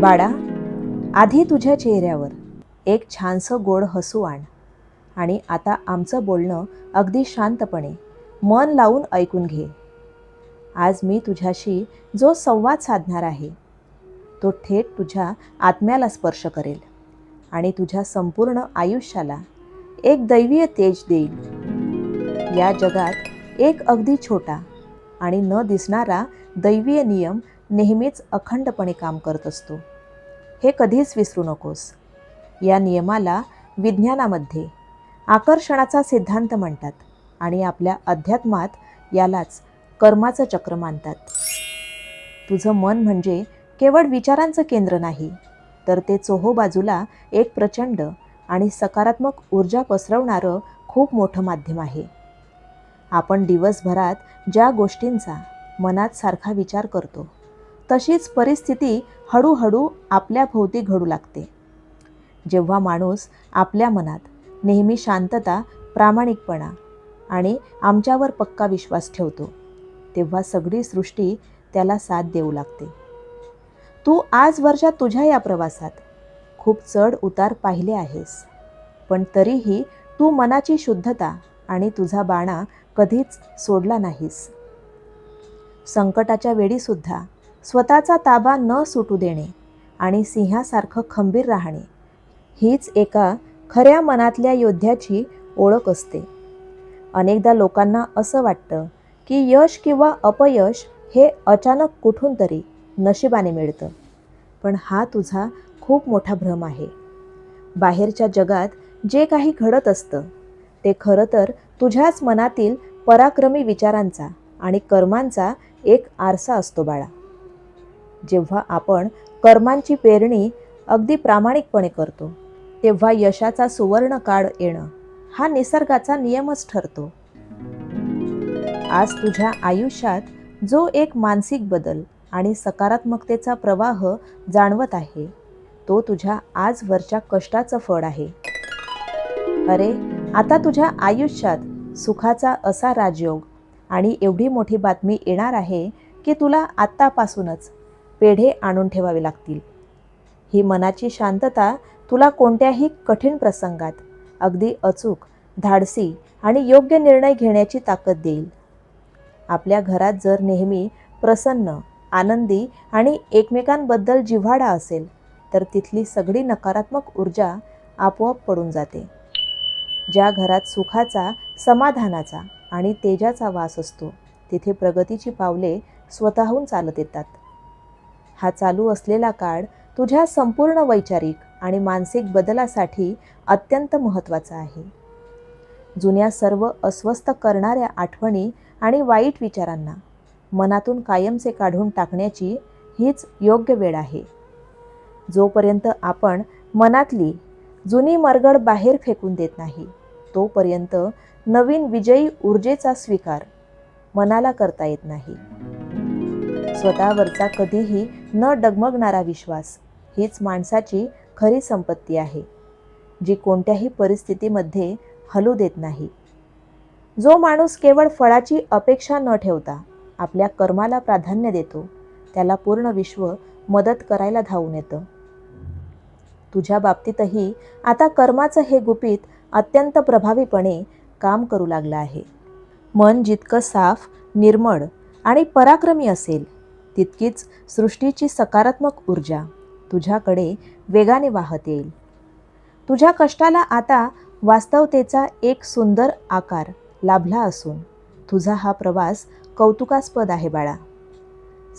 बाळा, आधी तुझ्या चेहऱ्यावर एक छानसं गोड हसू आण आणि आता आमचं बोलणं अगदी शांतपणे मन लावून ऐकून घे. आज मी तुझ्याशी जो संवाद साधणार आहे तो थेट तुझ्या आत्म्याला स्पर्श करेल आणि तुझ्या संपूर्ण आयुष्याला एक दैवीय तेज देईल. या जगात एक अगदी छोटा आणि न दिसणारा दैवीय नियम नेहमीच अखंडपणे काम करत असतो. हे कधीच विसरू नकोस. या नियमाला विज्ञानामध्ये आकर्षणाचा सिद्धांत म्हणतात आणि आपल्या अध्यात्मात यालाच कर्माचं चक्र मानतात. तुझं मन म्हणजे केवळ विचारांचं केंद्र नाही, तर ते चोहोबाजूला एक प्रचंड आणि सकारात्मक ऊर्जा पसरवणारं खूप मोठं माध्यम आहे. आपण दिवसभरात ज्या गोष्टींचा मनात सारखा विचार करतो तशीच परिस्थिती हळूहळू आपल्या भोवती घडू लागते. जेव्हा माणूस आपल्या मनात नेहमी शांतता, प्रामाणिकपणा आणि आमच्यावर पक्का विश्वास ठेवतो, तेव्हा सगळी सृष्टी त्याला साथ देऊ लागते. तू आजवरच्या तुझ्या या प्रवासात खूप चढ उतार पाहिले आहेस, पण तरीही तू मनाची शुद्धता आणि तुझा बाणा कधीच सोडला नाहीस. संकटाच्या वेळीसुद्धा स्वतःचा ताबा न सुटू देणे आणि सिंहासारखं खंबीर राहणे हीच एका खऱ्या मनातल्या योद्ध्याची ओळख असते. अनेकदा लोकांना असं वाटतं की यश किंवा अपयश हे अचानक कुठून तरी नशिबाने मिळतं, पण हा तुझा खूप मोठा भ्रम आहे. बाहेरच्या जगात जे काही घडत असतं ते खरं तर तुझ्याच मनातील पराक्रमी विचारांचा आणि कर्मांचा एक आरसा असतो बाळा. जेव्हा आपण कर्मांची पेरणी अगदी प्रामाणिकपणे करतो, तेव्हा यशाचा सुवर्ण काळ येणं हा निसर्गाचा नियमच ठरतो. आज तुझ्या आयुष्यात जो एक मानसिक बदल आणि सकारात्मकतेचा प्रवाह जाणवत आहे, तो तुझ्या आजवरच्या कष्टाचं फळ आहे. अरे, आता तुझ्या आयुष्यात सुखाचा असा राजयोग आणि एवढी मोठी बातमी येणार आहे की तुला आत्तापासूनच पेढे आणून ठेवावे लागतील. ही मनाची शांतता तुला कोणत्याही कठीण प्रसंगात अगदी अचूक, धाडसी आणि योग्य निर्णय घेण्याची ताकद देईल. आपल्या घरात जर नेहमी प्रसन्न, आनंदी आणि एकमेकांबद्दल जिव्हाळा असेल, तर तिथली सगळी नकारात्मक ऊर्जा आपोआप पडून जाते. ज्या घरात सुखाचा, समाधानाचा आणि तेजाचा वास असतो, तिथे प्रगतीची पावले स्वतःहून चालत येतात. हा चालू असलेला काळ तुझ्या संपूर्ण वैचारिक आणि मानसिक बदलासाठी अत्यंत महत्त्वाचा आहे. जुन्या सर्व अस्वस्थ करणाऱ्या आठवणी आणि वाईट विचारांना मनातून कायमचे काढून टाकण्याची हीच योग्य वेळ आहे. जोपर्यंत आपण मनातली जुनी मरगळ बाहेर फेकून देत नाही, तोपर्यंत नवीन विजयी ऊर्जेचा स्वीकार मनाला करता येत नाही. स्वतःवरचा कधीही न डगमगणारा विश्वास हीच माणसाची खरी संपत्ती आहे, जी कोणत्याही परिस्थितीमध्ये हलू देत नाही. जो माणूस केवळ फळाची अपेक्षा न ठेवता आपल्या कर्माला प्राधान्य देतो, त्याला पूर्ण विश्व मदत करायला धावून येतं. तुझ्या बाबतीतही आता कर्माचं हे गुपित अत्यंत प्रभावीपणे काम करू लागलं आहे. मन जितकं साफ, निर्मळ आणि पराक्रमी असेल, तितकीच सृष्टीची सकारात्मक ऊर्जा तुझ्याकडे वेगाने वाहत येईल. तुझ्या कष्टाला आता वास्तवतेचा एक सुंदर आकार लाभला असून तुझा हा प्रवास कौतुकास्पद आहे बाळा.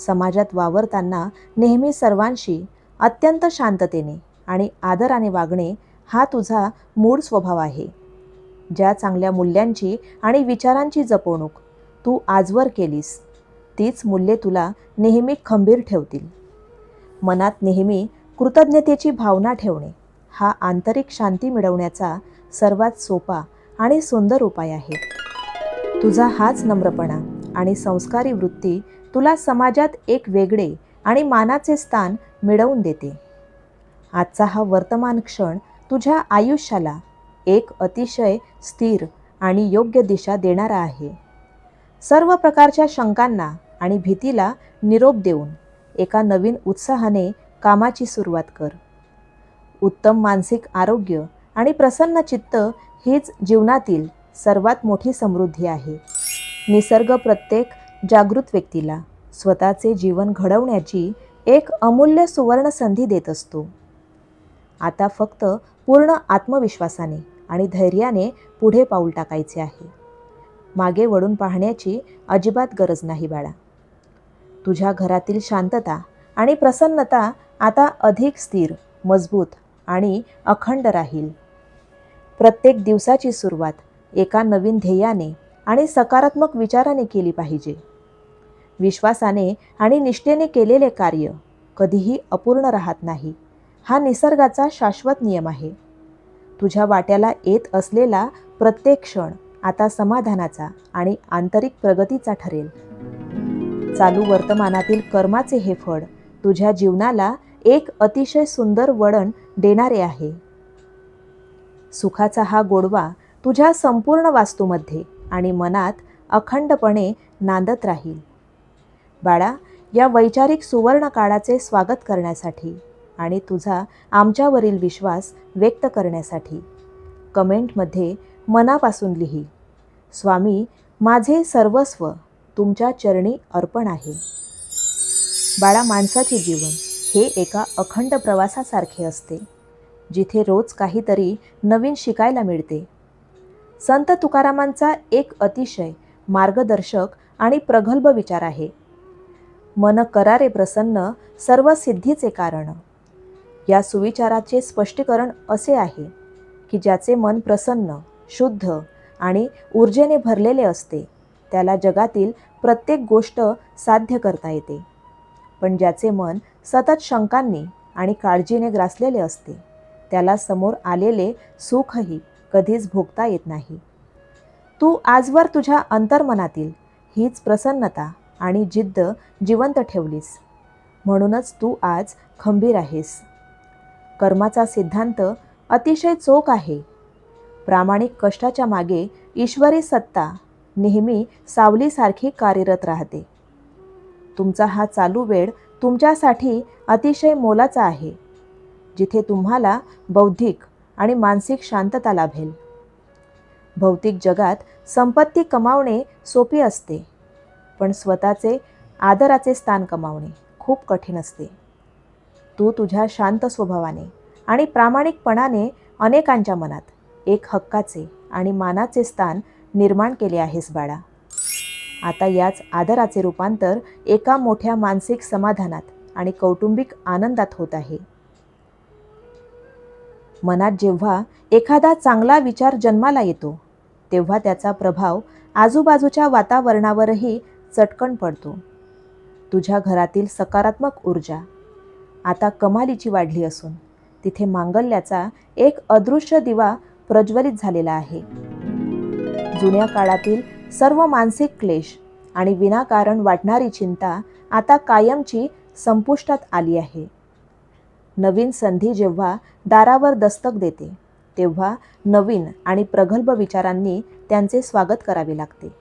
समाजात वावरताना नेहमी सर्वांशी अत्यंत शांततेने आणि आदराने वागणे हा तुझा मूळ स्वभाव आहे. ज्या चांगल्या मूल्यांची आणि विचारांची जपणूक तू आजवर केलीस, तीच मूल्ये तुला नेहमी खंबीर ठेवतील. मनात नेहमी कृतज्ञतेची भावना ठेवणे हा आंतरिक शांती मिळवण्याचा सर्वात सोपा आणि सुंदर उपाय आहे. तुझा हाच नम्रपणा आणि संस्कारी वृत्ती तुला समाजात एक वेगळे आणि मानाचे स्थान मिळवून देते. आजचा हा वर्तमान क्षण तुझ्या आयुष्याला एक अतिशय स्थिर आणि योग्य दिशा देणारा आहे. सर्व प्रकारच्या शंकांना आणि भीतीला निरोप देऊन एका नवीन उत्साहाने कामाची सुरुवात कर. उत्तम मानसिक आरोग्य आणि प्रसन्न चित्त हीच जीवनातील सर्वात मोठी समृद्धी आहे. निसर्ग प्रत्येक जागृत व्यक्तीला स्वतःचे जीवन घडवण्याची एक अमूल्य सुवर्ण संधी देत असतो. आता फक्त पूर्ण आत्मविश्वासाने आणि धैर्याने पुढे पाऊल टाकायचे आहे. मागे वळून पाहण्याची अजिबात गरज नाही बाळा. तुझ्या घरातील शांतता आणि प्रसन्नता आता अधिक स्थिर, मजबूत आणि अखंड राहील. प्रत्येक दिवसाची सुरुवात एका नवीन ध्येयाने आणि सकारात्मक विचाराने केली पाहिजे. विश्वासाने आणि निष्ठेने केलेले कार्य कधीही अपूर्ण राहत नाही. हा निसर्गाचा शाश्वत नियम आहे. तुझ्या वाट्याला येत असलेला प्रत्येक क्षण आता समाधानाचा आणि आंतरिक प्रगतीचा ठरेल. चालू वर्तमानातील कर्माचे हे फळ तुझ्या जीवनाला एक अतिशय सुंदर वळण देणारे आहे. सुखाचा हा गोडवा तुझ्या संपूर्ण वास्तूमध्ये आणि मनात अखंडपणे नांदत राहील. बाळा, या वैचारिक सुवर्ण काळाचे स्वागत करण्यासाठी आणि तुझा आमच्यावरील विश्वास व्यक्त करण्यासाठी कमेंटमध्ये मनापासून लिही, स्वामी, माझे सर्वस्व तुमच्या चरणी अर्पण आहे. बाळा, माणसाचे जीवन हे एका अखंड प्रवासासारखे असते, जिथे रोज काहीतरी नवीन शिकायला मिळते. संत तुकारामांचा एक अतिशय मार्गदर्शक आणि प्रगल्भ विचार आहे, मन करारे प्रसन्न सर्व सिद्धीचे कारण. या सुविचाराचे स्पष्टीकरण असे आहे की ज्याचे मन प्रसन्न, शुद्ध आणि ऊर्जेने भरलेले असते त्याला जगातील प्रत्येक गोष्ट साध्य करता येते. पण ज्याचे मन सतत शंकांनी आणि काळजीने ग्रासलेले असते त्याला समोर आलेले सुखही कधीच भोगता येत नाही. तू आजवर तुझ्या अंतर्मनातील हीच प्रसन्नता आणि जिद्द जिवंत ठेवलीस, म्हणूनच तू आज खंबीर आहेस. कर्माचा सिद्धांत अतिशय चोख आहे. प्रामाणिक कष्टाच्या मागे ईश्वरी सत्ता नेहमी सावलीसारखी कार्यरत राहते. तुमचा हा चालू वेळ तुमच्यासाठी अतिशय मोलाचा आहे, जिथे तुम्हाला बौद्धिक आणि मानसिक शांतता लाभेल. भौतिक जगात संपत्ती कमावणे सोपी असते, पण स्वतःचे आदराचे स्थान कमावणे खूप कठीण असते. तू तुझ्या शांत स्वभावाने आणि प्रामाणिकपणाने अनेकांच्या मनात एक हक्काचे आणि मानाचे स्थान निर्माण केले आहेस बाळा. आता याच आदराचे रूपांतर एका मोठ्या मानसिक समाधानात आणि कौटुंबिक आनंदात होत आहे. मनात जेव्हा एखादा चांगला विचार जन्माला येतो तेव्हा त्याचा प्रभाव आजूबाजूच्या वातावरणावरही चटकन पडतो. तुझ्या घरातील सकारात्मक ऊर्जा आता कमालीची वाढली असून तिथे मांगल्याचा एक अदृश्य दिवा प्रज्वलित झालेला आहे. जुन्या काळातील सर्व मानसिक क्लेश आणि विनाकारण वाटणारी चिंता आता कायमची संपुष्टात आली आहे. नवीन संधी जेव्हा दारावर दस्तक देते तेव्हा नवीन आणि प्रगल्भ विचारांनी त्यांचे स्वागत करावे लागते.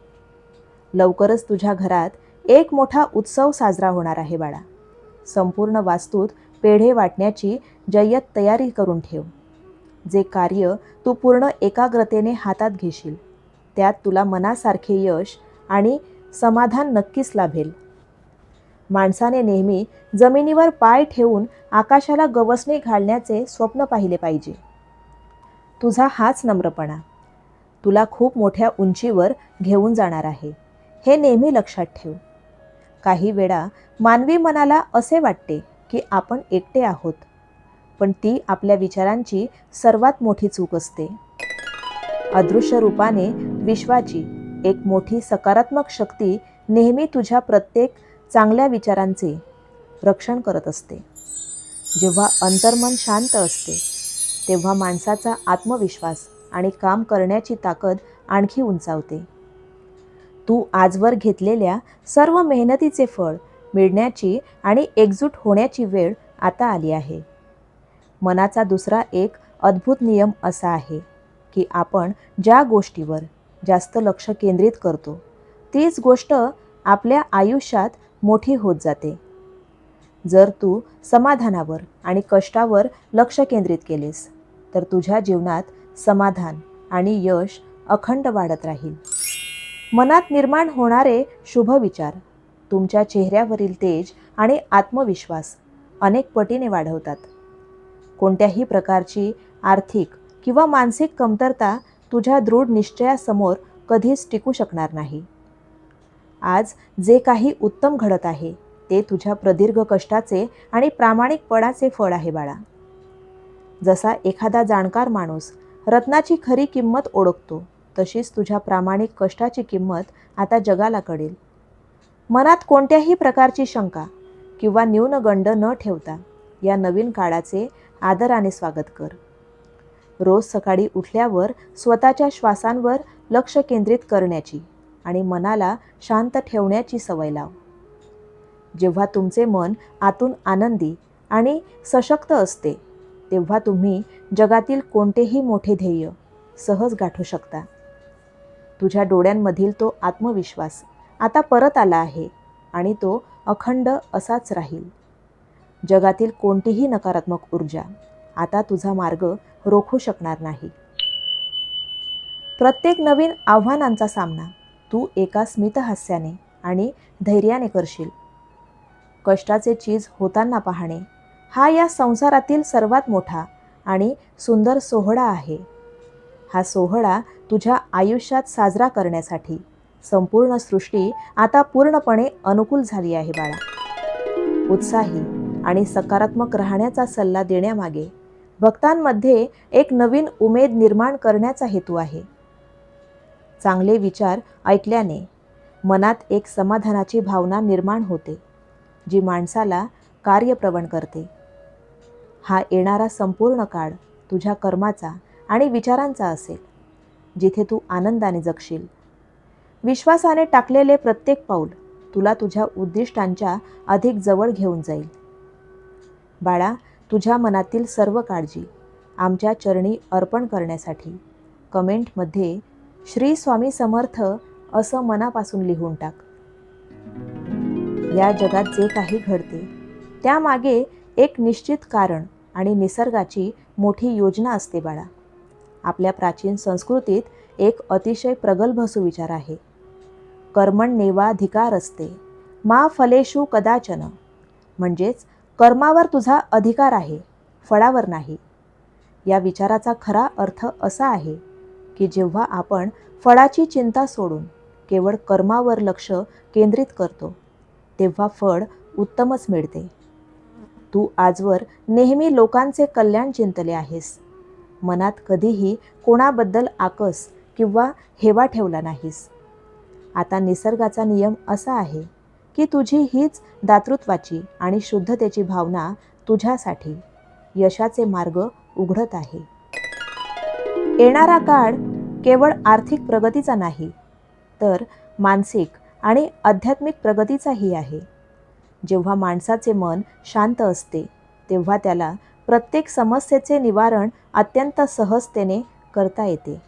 लवकरच तुझ्या घरात एक मोठा उत्सव साजरा होणार आहे बाळा. संपूर्ण वास्तूत पेढे वाटण्याची जय्यत तयारी करून ठेव. जे कार्य तू पूर्ण एकाग्रतेने हातात घेशील त्यात तुला मनासारखे यश आणि समाधान नक्कीच लाभेल. माणसाने नेहमी जमिनीवर पाय ठेवून आकाशाला गवसणी घालण्याचे स्वप्न पाहिले पाहिजे. तुझा हाच नम्रपणा तुला खूप मोठ्या उंचीवर घेऊन जाणार आहे, हे नेहमी लक्षात ठेव. काही वेळा मानवी मनाला असे वाटते की आपण एकटे आहोत, पण ती आपल्या विचारांची सर्वात मोठी चूक असते. अदृश्य रूपाने विश्वाची एक मोठी सकारात्मक शक्ती नेहमी तुझ्या प्रत्येक चांगल्या विचारांचे रक्षण करत असते. जेव्हा अंतर्मन शांत असते तेव्हा माणसाचा आत्मविश्वास आणि काम करण्याची ताकद आणखी उंचावते. तू आजवर घेतलेल्या सर्व मेहनतीचे फळ मिळण्याची आणि एकजूट होण्याची वेळ आता आली आहे. मनाचा दुसरा एक अद्भुत नियम असा आहे की आपण ज्या गोष्टीवर जास्त लक्ष केंद्रित करतो तीच गोष्ट आपल्या आयुष्यात मोठी होत जाते. जर तू समाधानावर आणि कष्टावर लक्ष केंद्रित केलेस तर तुझ्या जीवनात समाधान आणि यश अखंड वाढत राहील. मनात निर्माण होणारे शुभ विचार तुमच्या चेहऱ्यावरील तेज आणि आत्मविश्वास अनेक पटीने वाढवतात. कोणत्याही प्रकारची आर्थिक किंवा मानसिक कमतरता तुझ्या दृढ निश्चयासमोर कधीच टिकू शकणार नाही. आज जे काही उत्तम घडत आहे ते तुझ्या प्रदीर्घ कष्टाचे आणि प्रामाणिकपणाचे फळ आहे बाळा. जसा एखादा जाणकार माणूस रत्नाची खरी किंमत ओळखतो, तशीच तुझ्या प्रामाणिक कष्टाची किंमत आता जगाला कळेल. मनात कोणत्याही प्रकारची शंका किंवा न्यूनगंड न ठेवता या नवीन काळाचे आदराने स्वागत कर. रोज सकाळी उठल्यावर स्वतःच्या श्वासांवर लक्ष केंद्रित करण्याची आणि मनाला शांत ठेवण्याची सवय लाव. जेव्हा तुमचे मन आतून आनंदी आणि सशक्त असते तेव्हा तुम्ही जगातील कोणतेही मोठे ध्येय सहज गाठू शकता. तुझ्या डोळ्यांमधील तो आत्मविश्वास आता परत आला आहे आणि तो अखंड असाच राहील. जगातील कोणतीही नकारात्मक ऊर्जा आता तुझा मार्ग रोखू शकणार नाही. प्रत्येक नवीन आव्हानांचा सामना तू एका स्मितहास्याने आणि धैर्याने करशील. कष्टाचे चीज होताना पाहणे हा या संसारातील सर्वात मोठा आणि सुंदर सोहळा आहे. हा सोहळा तुझ्या आयुष्यात साजरा करण्यासाठी संपूर्ण सृष्टी आता पूर्णपणे अनुकूल झाली आहे बाळा. उत्साही आणि सकारात्मक राहण्याचा सल्ला देण्यामागे भक्तांमध्ये एक नवीन उमेद निर्माण करण्याचा हेतू आहे. चांगले विचार ऐकल्याने मनात एक समाधानाची भावना निर्माण होते, जी माणसाला कार्यप्रवण करते. हा येणारा संपूर्ण काळ तुझ्या कर्माचा आणि विचारांचा असेल, जिथे तू आनंदाने जगशील. विश्वासाने टाकलेले प्रत्येक पाऊल तुला तुझ्या उद्दिष्टांच्या अधिक जवळ घेऊन जाईल. बाळा, तुझ्या मनातील सर्व काळजी आमच्या चरणी अर्पण करण्यासाठी कमेंटमध्ये श्री स्वामी समर्थ असं मनापासून लिहून टाक. या जगात जे काही घडते त्यामागे एक निश्चित कारण आणि निसर्गाची मोठी योजना असते बाळा. आपल्या प्राचीन संस्कृतीत एक अतिशय प्रगल्भ सुविचार आहे, कर्मण्येवाधिकारस्ते मा फलेषु कदाचन. म्हणजेच कर्मावर तुझा अधिकार आहे, फळावर नाही. या विचाराचा खरा अर्थ असा आहे की जेव्हा आपण फळाची चिंता सोडून केवळ कर्मावर लक्ष केंद्रित करतो तेव्हा फळ उत्तमच मिळते. तू आजवर नेहमी लोकांचे कल्याण चिंतले आहेस. मनात कधीही कोणाबद्दल आकस किंवा हेवा ठेवला नाहीस. आता निसर्गाचा नियम असा आहे की तुझी हीच दातृत्वाची आणि शुद्धतेची भावना तुझ्यासाठी यशाचे मार्ग उघडत आहे. येणारा काळ केवळ आर्थिक प्रगतीचा नाही, तर मानसिक आणि आध्यात्मिक प्रगतीचाही आहे. जेव्हा माणसाचे मन शांत असते तेव्हा त्याला प्रत्येक समस्येचे निवारण अत्यंत सहजतेने करता येते.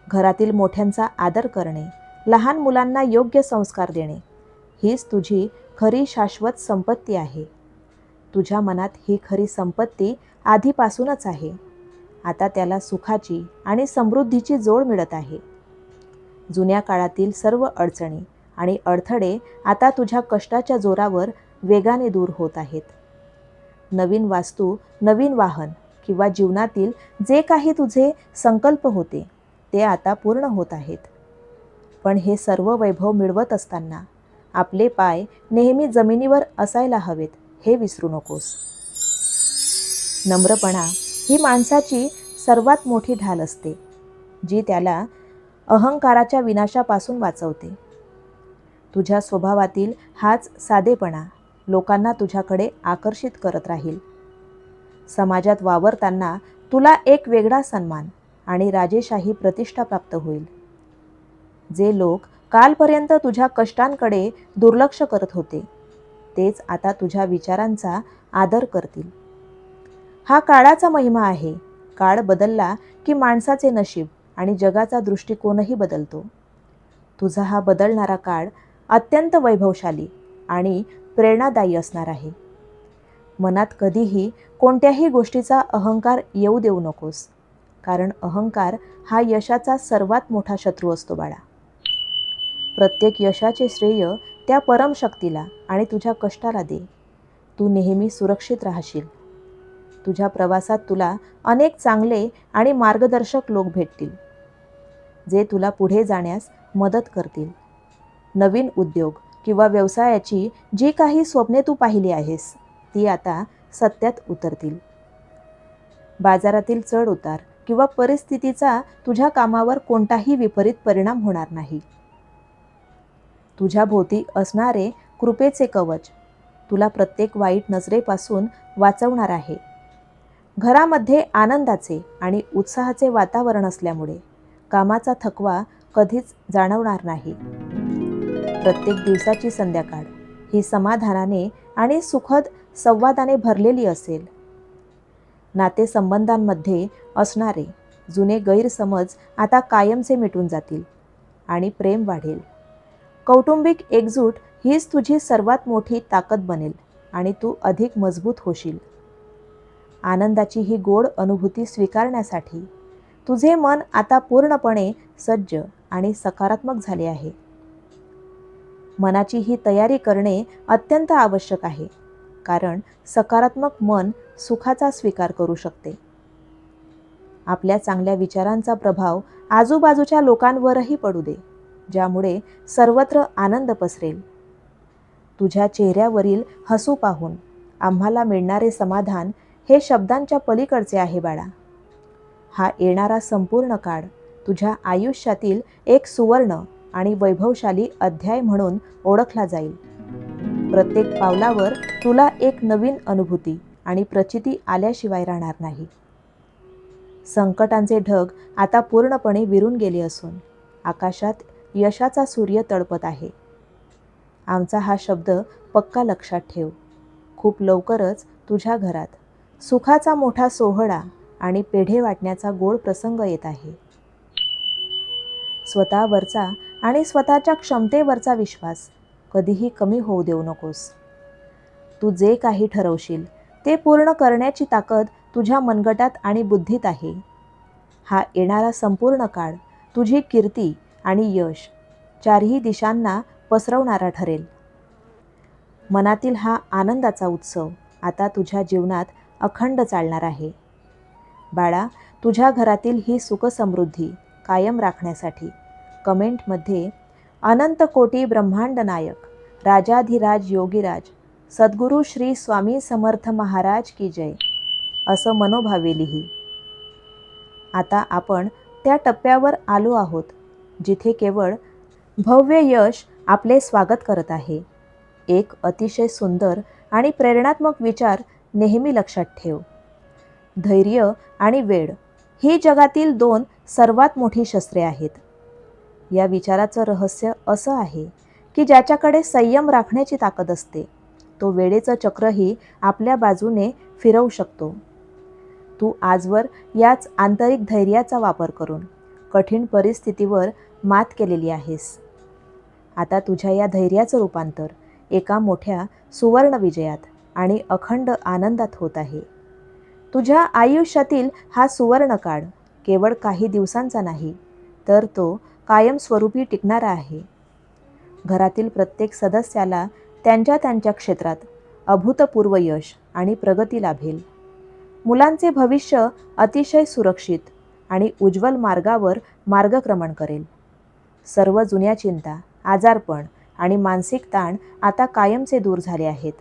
घरातील मोठ्यांचा आदर करणे, लहान मुलांना योग्य संस्कार देणे हीच तुझी खरी शाश्वत संपत्ती आहे. तुझ्या मनात ही खरी संपत्ती आधीपासूनच आहे. आता त्याला सुखाची आणि समृद्धीची जोड मिळत आहे. जुन्या काळातील सर्व अडचणी आणि अडथळे आता तुझ्या कष्टाच्या जोरावर वेगाने दूर होत आहेत. नवीन वास्तू, नवीन वाहन किंवा जीवनातील जे काही तुझे संकल्प होते ते आता पूर्ण होत आहेत. पण हे सर्व वैभव मिळवत असताना आपले पाय नेहमी जमिनीवर असायला हवेत हे विसरू नकोस. नम्रपणा ही माणसाची सर्वात मोठी ढाल असते, जी त्याला अहंकाराच्या विनाशापासून वाचवते. तुझ्या स्वभावातील हाच साधेपणा लोकांना तुझ्याकडे आकर्षित करत राहील. समाजात वावरताना तुला एक वेगळा सन्मान आणि राजेशाही प्रतिष्ठा प्राप्त होईल. जे लोक कालपर्यंत तुझ्या कष्टांकडे दुर्लक्ष करत होते तेच आता तुझ्या विचारांचा आदर करतील. हा काळाचा महिमा आहे. काळ बदलला की माणसाचे नशीब आणि जगाचा दृष्टिकोनही बदलतो. तुझा हा बदलणारा काळ अत्यंत वैभवशाली आणि प्रेरणादायी असणार आहे. मनात कधीही कोणत्याही गोष्टीचा अहंकार येऊ देऊ नकोस, कारण अहंकार हा यशाचा सर्वात मोठा शत्रू असतो बाळा. प्रत्येक यशाचे श्रेय त्या परमशक्तीला आणि तुझ्या कष्टाला दे. तू नेहमी सुरक्षित राहशील. तुझ्या प्रवासात तुला अनेक चांगले आणि मार्गदर्शक लोक भेटतील, जे तुला पुढे जाण्यास मदत करतील. नवीन उद्योग किंवा व्यवसायाची जी काही स्वप्ने तू पाहिली आहेस, ती आता सत्यात उतरतील. बाजारातील चढ उतार किंवा परिस्थितीचा तुझ्या कामावर कोणताही विपरीत परिणाम होणार नाही. तुझ्या भोवती असणारे कृपेचे कवच तुला प्रत्येक वाईट नजरेपासून वाचवणार आहे. घरामध्ये आनंदाचे आणि उत्साहाचे वातावरण असल्यामुळे कामाचा थकवा कधीच जाणवणार नाही. प्रत्येक दिवसाची संध्याकाळ ही समाधानाने आणि सुखद संवादाने भरलेली असेल. नातेसंबंधांमध्ये असणारे जुने गैरसमज आता कायमचे मिटून जातील आणि प्रेम वाढेल. कौटुंबिक एकजूट हीच तुझी सर्वात मोठी ताकद बनेल आणि तू अधिक मजबूत होशील. आनंदाची ही गोड अनुभूती स्वीकारण्यासाठी तुझे मन आता पूर्णपणे सज्ज आणि सकारात्मक झाले आहे. मनाची ही तयारी करणे अत्यंत आवश्यक आहे, कारण सकारात्मक मन सुखाचा स्वीकार करू शकते. आपल्या चांगल्या विचारांचा प्रभाव आजूबाजूच्या लोकांवरही पडू दे, ज्यामुळे सर्वत्र आनंद पसरेल. तुझ्या चेहऱ्यावरील हसू पाहून आम्हाला मिळणारे समाधान हे शब्दांच्या पलीकडचे आहे बाळा. हा येणारा संपूर्ण काळ तुझ्या आयुष्यातील एक सुवर्ण आणि वैभवशाली अध्याय म्हणून ओळखला जाईल. प्रत्येक पावलावर तुला एक नवीन अनुभूती आणि प्रचिती आल्याशिवाय राहणार नाही. संकटांचे ढग आता पूर्णपणे विरून गेले असून आकाशात यशाचा सूर्य तळपत आहे. आमचा हा शब्द पक्का लक्षात ठेव. खूप लवकरच तुझ्या घरात सुखाचा मोठा सोहळा आणि पेढे वाटण्याचा गोड प्रसंग येत आहे. स्वतःवरचा आणि स्वतःच्या क्षमतेवरचा विश्वास कधीही कमी होऊ देऊ नकोस. तू जे काही ठरवशील ते पूर्ण करण्याची ताकद तुझ्या मनगटात आणि बुद्धीत आहे. हा येणारा संपूर्ण काळ तुझी कीर्ती आणि यश चारही दिशांना पसरवणारा ठरेल. मनातील हा आनंदाचा उत्सव आता तुझ्या जीवनात अखंड चालणार आहे. बाळा, तुझ्या घरातील ही सुखसमृद्धी कायम राखण्यासाठी कमेंटमध्ये अनंत कोटी ब्रह्मांड नायक राजाधिराज योगीराज सद्गुरू श्री स्वामी समर्थ महाराज की जय असं मनोभावे लिही. आता आपण त्या टप्प्यावर आलो आहोत जिथे केवळ भव्य यश आपले स्वागत करत आहे. एक अतिशय सुंदर आणि प्रेरणात्मक विचार नेहमी लक्षात ठेव. धैर्य आणि वेळ ही जगातील 2 सर्वात मोठी शस्त्रे आहेत. या विचाराचं रहस्य असं आहे की ज्याच्याकडे संयम राखण्याची ताकद असते, तो वेळेचं चक्रही आपल्या बाजूने फिरवू शकतो. तू आजवर याच आंतरिक धैर्याचा वापर करून कठीण परिस्थितीवर मात केलेली आहेस. आता तुझ्या या धैर्याचं रूपांतर एका मोठ्या सुवर्ण विजयात आणि अखंड आनंदात होत आहे. तुझ्या आयुष्यातील हा सुवर्ण काळ केवळ काही दिवसांचा नाही, तर तो कायमस्वरूपी टिकणारा आहे. घरातील प्रत्येक सदस्याला त्यांच्या त्यांच्या क्षेत्रात अभूतपूर्व यश आणि प्रगती लाभेल. मुलांचे भविष्य अतिशय सुरक्षित आणि उज्ज्वल मार्गावर मार्गक्रमण करेल. सर्व जुन्या चिंता, आजारपण आणि मानसिक ताण आता कायमचे दूर झाले आहेत.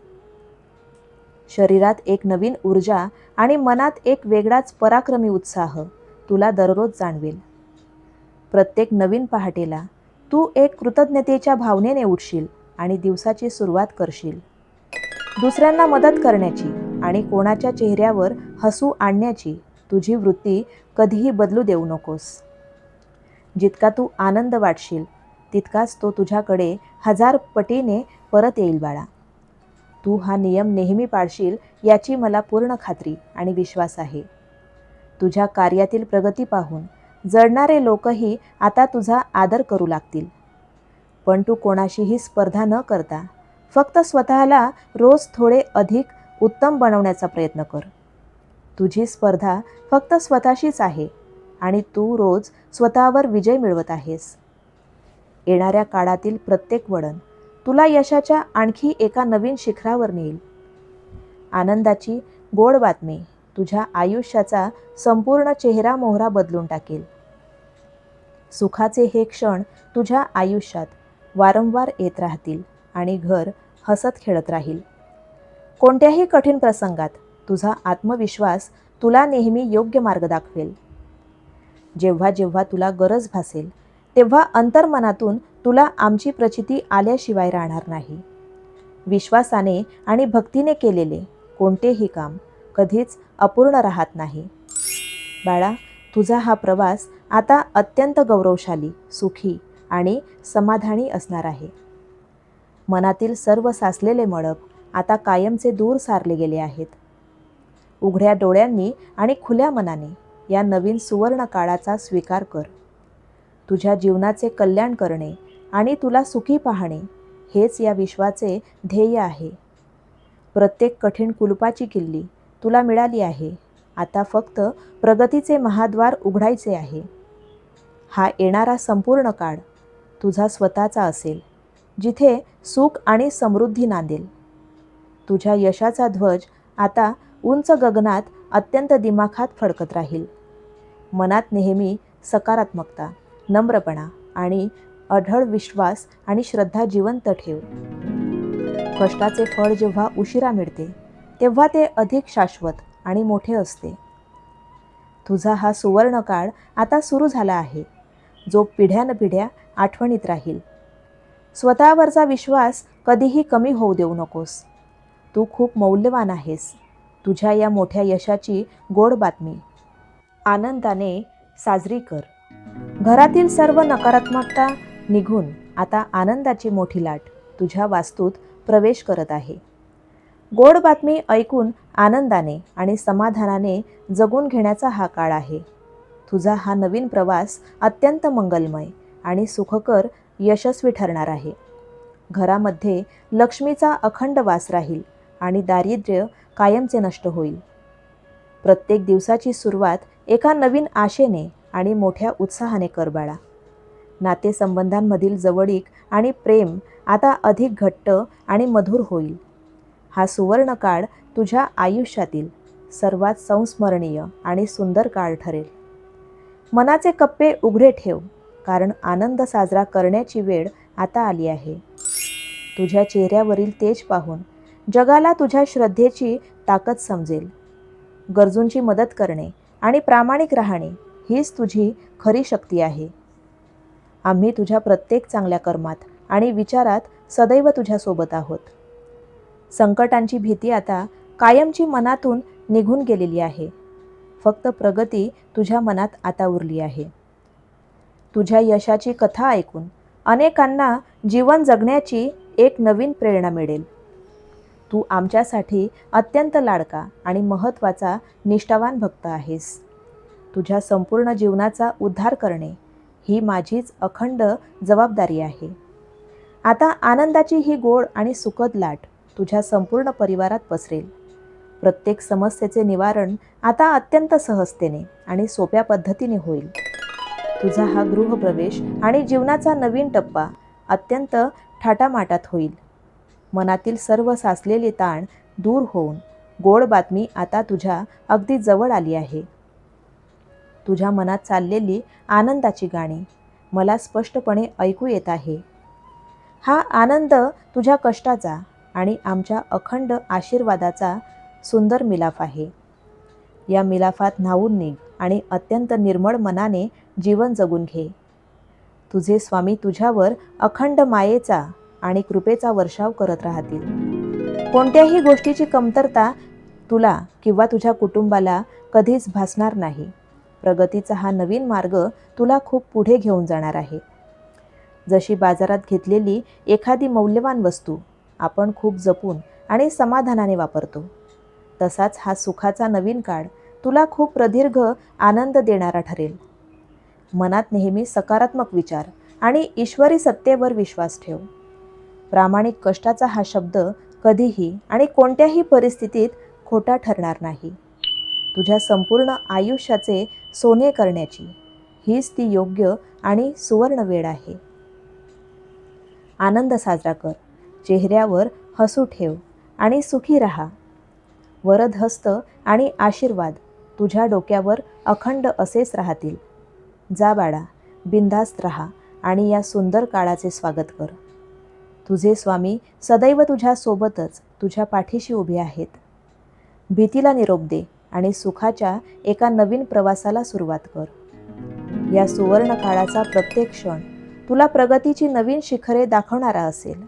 शरीरात एक नवीन ऊर्जा आणि मनात एक वेगळाच पराक्रमी उत्साह तुला दररोज जाणवेल. प्रत्येक नवीन पहाटेला तू एक कृतज्ञतेच्या भावनेने उठशील आणि दिवसाची सुरुवात करशील. दुसऱ्यांना मदत करण्याची आणि कोणाच्या चेहऱ्यावर हसू आणण्याची तुझी वृत्ती कधीही बदलू देऊ नकोस. जितका तू आनंद वाटशील तितकाच तो तुझ्याकडे 1000 पटीने परत येईल बाळा. तू हा नियम नेहमी पाळशील याची मला पूर्ण खात्री आणि विश्वास आहे. तुझ्या कार्यातील प्रगती पाहून जळणारे लोकही आता तुझा आदर करू लागतील. पण तू कोणाशीही स्पर्धा न करता फक्त स्वतःला रोज थोडे अधिक उत्तम बनवण्याचा प्रयत्न कर. तुझी स्पर्धा फक्त स्वतःशीच आहे आणि तू रोज स्वतःवर विजय मिळवत आहेस. येणाऱ्या काळातील प्रत्येक वळण तुला यशाच्या आणखी एका नवीन शिखरावर नेईल. आनंदाची गोड बातमी तुझ्या आयुष्याचा संपूर्ण चेहरा मोहरा बदलून टाकेल. सुखाचे हे क्षण तुझ्या आयुष्यात वारंवार येत राहतील आणि घर हसत खेळत राहील. कोणत्याही कठीण प्रसंगात तुझा आत्मविश्वास तुला नेहमी योग्य मार्ग दाखवेल. जेव्हा जेव्हा तुला गरज भासेल तेव्हा अंतर्मनातून तुला आमची प्रचिती आल्याशिवाय राहणार नाही. विश्वासाने आणि भक्तीने केलेले कोणतेही काम कधीच अपूर्ण राहत नाही. बाळा, तुझा हा प्रवास आता अत्यंत गौरवशाली, सुखी आणि समाधानी असणार आहे. मनातील सर्व साचलेले मळब आता कायमचे दूर सारले गेले आहेत. उघड्या डोळ्यांनी आणि खुल्या मनाने या नवीन सुवर्ण काळाचा स्वीकार कर. तुझ्या जीवनाचे कल्याण करणे आणि तुला सुखी पाहणे हेच या विश्वाचे ध्येय आहे. प्रत्येक कठीण कुलुपाची किल्ली तुला मिळाली आहे. आता फक्त प्रगतीचे महाद्वार उघडायचे आहे. हा येणारा संपूर्ण काळ तुझा स्वतःचा असेल, जिथे सुख आणि समृद्धी नांदेल. तुझ्या यशाचा ध्वज आता उंच गगनात अत्यंत दिमाखात फडकत राहील. मनात नेहमी सकारात्मकता, नम्रपणा आणि अढळ विश्वास आणि श्रद्धा जिवंत ठेव. कष्टाचे फळ जेव्हा उशिरा मिळते तेव्हा ते अधिक शाश्वत आणि मोठे असते. तुझा हा सुवर्ण काळ आता सुरू झाला आहे, जो पिढ्यानपिढ्या आठवणीत राहील. स्वतःवरचा विश्वास कधीही कमी होऊ देऊ नकोस. तू खूप मौल्यवान आहेस. तुझ्या या मोठ्या यशाची गोड बातमी आनंदाने साजरी कर. घरातील सर्व नकारात्मकता निघून आता आनंदाची मोठी लाट तुझ्या वास्तूत प्रवेश करत आहे. गोड बातमी ऐकून आनंदाने आणि समाधानाने जगून घेण्याचा हा काळ आहे. तुझा हा नवीन प्रवास अत्यंत मंगलमय आणि सुखकर यशस्वी ठरणार आहे. घरामध्ये लक्ष्मीचा अखंड वास राहील आणि दारिद्र्य कायमचे नष्ट होईल. प्रत्येक दिवसाची सुरुवात एका नवीन आशेने आणि मोठ्या उत्साहाने कर बाळा. नातेसंबंधांमधील जवळीक आणि प्रेम आता अधिक घट्ट आणि मधुर होईल. हा सुवर्ण काळ तुझ्या आयुष्यातील सर्वात संस्मरणीय आणि सुंदर काळ ठरेल. मनाचे कप्पे उघडे ठेव, कारण आनंद साजरा करण्याची वेळ आता आली आहे. तुझ्या चेहऱ्यावरील तेज पाहून जगाला तुझ्या श्रद्धेची ताकद समजेल. गरजूंची मदत करणे आणि प्रामाणिक राहणे हीच तुझी खरी शक्ती आहे. आम्ही तुझ्या प्रत्येक चांगल्या कर्मात आणि विचारात सदैव तुझ्यासोबत आहोत. संकटांची भीती आता कायमची मनातून निघून गेलेली आहे. फक्त प्रगती तुझ्या मनात आता उरली आहे. तुझ्या यशाची कथा ऐकून अनेकांना जीवन जगण्याची एक नवीन प्रेरणा मिळेल. तू आमच्यासाठी अत्यंत लाडका आणि महत्त्वाचा निष्ठावान भक्त आहेस. तुझ्या संपूर्ण जीवनाचा उद्धार करणे ही माझीच अखंड जबाबदारी आहे. आता आनंदाची ही गोड आणि सुखद लाट तुझ्या संपूर्ण परिवारात पसरेल. प्रत्येक समस्येचे निवारण आता अत्यंत सहजतेने आणि सोप्या पद्धतीने होईल. तुझा हा गृहप्रवेश आणि जीवनाचा नवीन टप्पा अत्यंत थाटामाटात होईल. मनातील सर्व साचलेले ताण दूर होऊन गोड बातमी आता तुझ्या अगदी जवळ आली आहे. तुझ्या मनात चाललेली आनंदाची गाणी मला स्पष्टपणे ऐकू येत आहे. हा आनंद तुझ्या कष्टाचा आणि आमच्या अखंड आशीर्वादाचा सुंदर मिलाफ आहे. या मिलाफात न्हावून निघ आणि अत्यंत निर्मळ मनाने जीवन जगून घे. तुझे स्वामी तुझ्यावर अखंड मायेचा आणि कृपेचा वर्षाव करत राहतील. कोणत्याही गोष्टीची कमतरता तुला किंवा तुझ्या कुटुंबाला कधीच भासणार नाही. प्रगतीचा हा नवीन मार्ग तुला खूप पुढे घेऊन जाणार आहे. जशी बाजारात घेतलेली एखादी मौल्यवान वस्तू आपण खूप जपून आणि समाधानाने वापरतो, तसाच हा सुखाचा नवीन काळ तुला खूप प्रदीर्घ आनंद देणारा ठरेल. मनात नेहमी सकारात्मक विचार आणि ईश्वरी सत्तेवर विश्वास ठेव. प्रामाणिक कष्टाचा हा शब्द कधीही आणि कोणत्याही परिस्थितीत खोटा ठरणार नाही. तुझ्या संपूर्ण आयुष्याचे सोने करण्याची हीच ती योग्य आणि सुवर्ण वेळ आहे. आनंद साजरा कर, चेहऱ्यावर हसू ठेव आणि सुखी राहा. वरदहस्त आणि आशीर्वाद तुझ्या डोक्यावर अखंड असेच राहतील. जा बाळा, बिनधास्त राहा आणि या सुंदर काळाचे स्वागत कर. तुझे स्वामी सदैव तुझ्या सोबतच तुझ्या पाठीशी उभे आहेत. भीतीला निरोप दे आणि सुखाच्या एका नवीन प्रवासाला सुरुवात कर. या सुवर्ण काळाचा प्रत्येक क्षण तुला प्रगतीची नवीन शिखरे दाखवणारा असेल.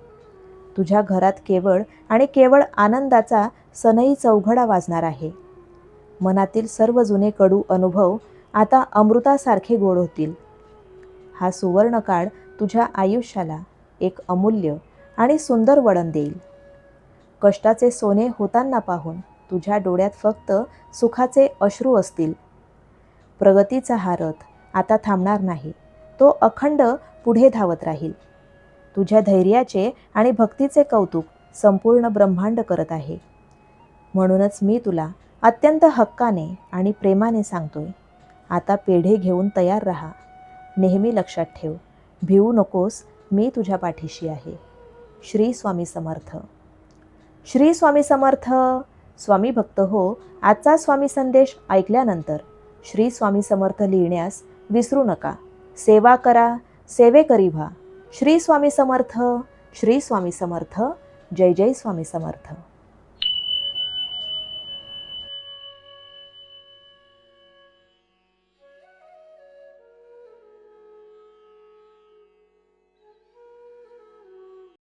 तुझ्या घरात केवळ आणि केवळ आनंदाचा सनई चौघडा वाजणार आहे. मनातील सर्व जुने कडू अनुभव आता अमृतासारखे गोड होतील. हा सुवर्ण काळ तुझ्या आयुष्याला एक अमूल्य आणि सुंदर वळण देईल. कष्टाचे सोने होताना पाहून तुझ्या डोळ्यात फक्त सुखाचे अश्रू असतील. प्रगतीचा हा रथ आता थांबणार नाही, तो अखंड पुढे धावत राहील. तुझ्या धैर्याचे आणि भक्तीचे कौतुक संपूर्ण ब्रह्मांड करत आहे. म्हणूनच मी तुला अत्यंत हक्काने आणि प्रेमाने सांगतोय, आता पेढे घेऊन तयार राहा. नेहमी लक्षात ठेव, भिवू नकोस, मी तुझ्या पाठीशी आहे. श्री स्वामी समर्थ. श्री स्वामी समर्थ. स्वामी भक्त हो, आजचा स्वामी संदेश ऐकल्यानंतर श्री स्वामी समर्थ लिहिण्यास विसरू नका. सेवा करा, सेवेकरी व्हा. श्री स्वामी समर्थ. श्री स्वामी समर्थ. जय जय स्वामी समर्थ.